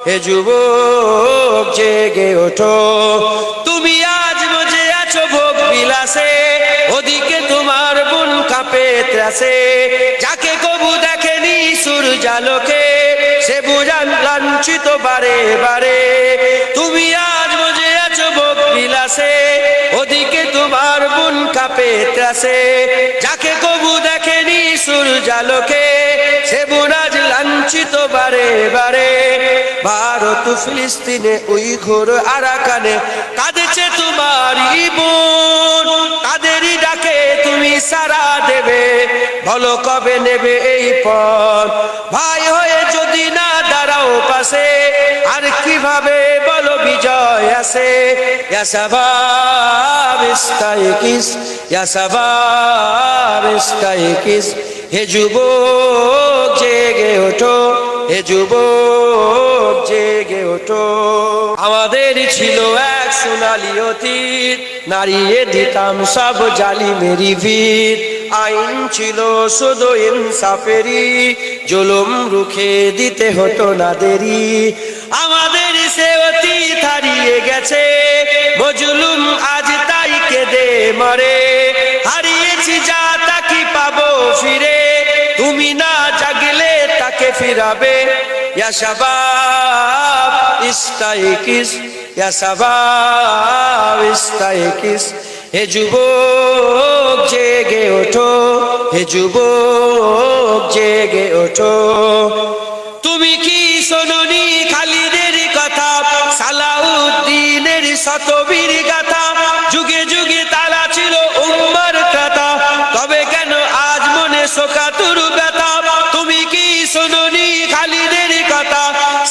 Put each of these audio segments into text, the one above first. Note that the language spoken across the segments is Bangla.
হে যুবক জেগে ওঠো। তুমি আজ মজে আছো ভোগ বিলাসে, ওদিকে তোমার বুন কাঁপে ত্রাসে। যাকে কবু দেখেনি সূর্যালোকে, সে বুঝান লাঞ্ছিত বারে বারে। তুমি আজ মজে আছো ভোগ বিলাসে, ওদিকে তোমার বুন কাঁপে ত্রাসে। যাকে কবু দেখেনি সূর্যালোকে, সে বুন আজ লাঞ্ছিত বারে বারে। ভারত ফিলিস্তিনে উইঘুর আরাকানে কাঁদেছে তোমারই বোন। তাদেরই ডাকে তুমি সাড়া দেবে, বলো কবে নেবে এই পথ। ভাই হয়ে যদি না দাঁড়াও পাশে, আর কিভাবে বলো বিজয় আসে। ইয়া শাবাব ইস্তাইকিস, ইয়া শাবাব ইস্তাইকিস। হে যুবক জেগে ওঠো, হে যুবক জেগে ওঠো। আমাদের ছিল এক সোনালী অতীত, নাড়িয়ে দিতাম সব জালিমেরই ভিত। আইন ছিল শুধু ইনসাফেরই, জুলুম রুখে দিতে হতো না দেরি। আমাদের সে অতীত হারিয়ে গেছে, মজলুম আজ তাই কেঁদে মরে। হারিয়েছি যা তা কি পাবো ফিরে, তুমি না জাগলে তাকে ফিরাবে। ইয়া শাবাব ইস্তাইকিস, ইয়া শাবাব ইস্তাইকিস। হে যুবক জেগে ওঠো, হে যুবক জেগে ওঠো। তুমি কি শোনোনি খালিদের কথা, সালাউদ্দিনের শতবীর গাথা। যুগে যুগে তারা ছিল উম্মার কথা, তবে কেন আজ মনে শোকাতুর ব্যথা। তুমি কি শোনোনি খালিদের কথা,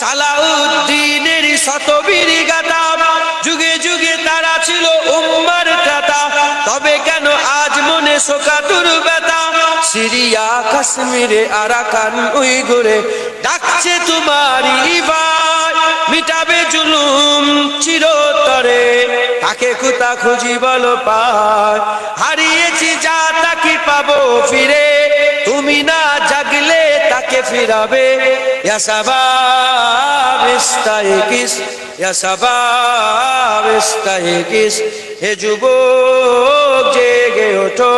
সালাউদ্দিনের শতবীর গাথা। যুগে যুগে তারা ছিল উম্মার কথা, তবে কেন আজ মনে শোকাতুর ব্যথা। সিরিয়া কাশ্মীরে আরাকান উইঘুরে ডাকছে তোমারই ভাই। মিটাবে জুলুম চিরতরে, তাকে কোথা খুঁজি বলো পায়। হারিয়েছি যা তা কি পাবো ফিরে, তুমি না জাগলে তাকে ফিরাবে। ইয়া শাবাব ইস্তাইকিস, ইয়া শাবাব ইস্তাইকিস। হে যুবক জেগে ওঠো,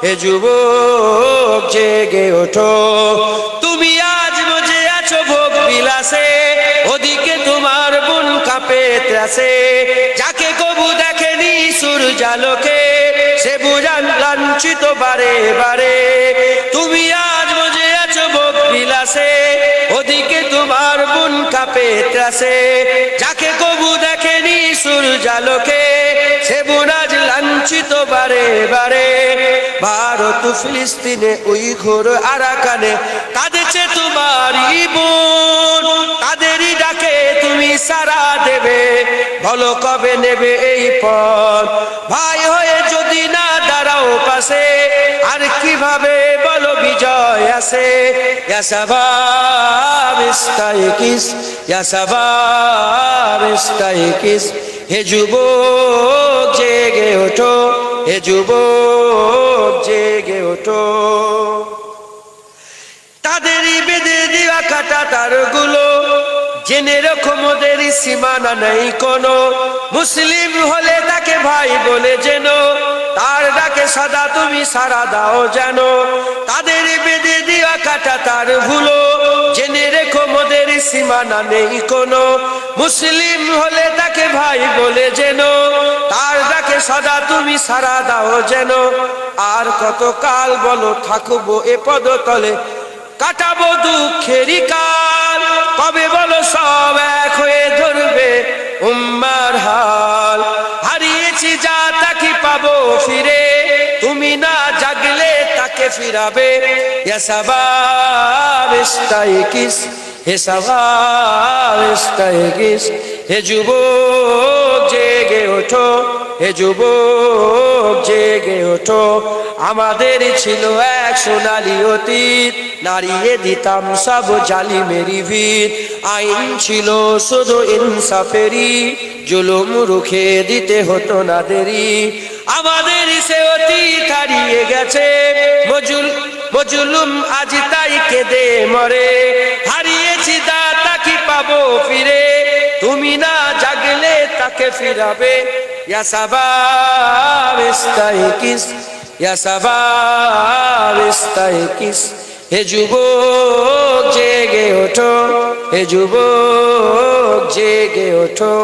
হে যুবক জেগে ওঠো। তুমি আজ মজে আছো ভোগ বিলাসে, ওদিকে তোমার বুন কাঁপে ত্রাসে। যাকে কবু দেখেনি সূর্যালোকে, সে বুঝান লাঞ্ছিত বারে বারে। তুমি আজ মজে আছো ভোগ বিলাসে, ওদিকে তোমার বুন কাঁপে ত্রাসে। যাকে কবু দেখেনি সূর্যালোকে, সে বুন আজ লাঞ্ছিত বারে বারে। ভারত ফিলিস্তিনে উইঘুর আরাকানে কাঁদেছে তোমারই বোন। তাদেরই ডাকে তুমি সাড়া দেবে, বলো কবে নেবে এই পথ। ভাই হয়ে যদি না দাঁড়াও পাশে, আর কিভাবে বলো বিজয় আসে। ইয়া শাবাব ইস্তাইকিস, ইয়া শাবাব ইস্তাইকিস। হে যুবক জেগে ওঠো, হে যুবক জেগে ওঠো। তাদেরই বেঁধে দেওয়া কাটা তারগুলো, জেনে রেখো মোদের সীমানা নেই কোনো। মুসলিম হলে তাকে ভাই বলে যেন, তার ডাকে সদা তুমি সাড়া দাও যেন। তাদের বেঁধে দেওয়া কাটা তারগুলো, জেনে রেখো মোদের সীমানা নেই কোনো। মুসলিম হলে তাকে ভাই বলে যেন, তার ডাকে সদা তুমি সাড়া দাও যেন। আর কত কাল বলো থাকবো এ পদতলে, কাটাবো দুঃখেরই কাল। কবে বলো সব এক হয়ে ধরবে উম্মার হাল। হারিয়েছি যা তা কি পাবো ফিরে, তুমি না জাগলে তাকে ফিরাবে। ইয়া শাবাব ইস্তাইকিস, হে শাবাব ইস্তাইকিস। হে যুবক জেগে ওঠো, হে যুবক জেগে ওঠো। আমাদের ছিল এক সোনালী অতীত, নাড়িয়ে দিতাম সব জালিমেরই ভিত। আইন ছিল শুধু ইনসাফেরই, জুলুম রুখে দিতে হতো না দেরি। আমাদের সে অতীত হারিয়ে গেছে, মজলুম আজ তাই কেঁদে মরে। হারিয়েছি তা কি পাবো ফিরে, তুমি না জাগলে তাকে ফিরাবে। ইয়া শাবাব ইস্তাইকিস, ইয়া শাবাব ইস্তাইকিস। হে যুবক জেগে ওঠো, হে যুবক জেগে ওঠো।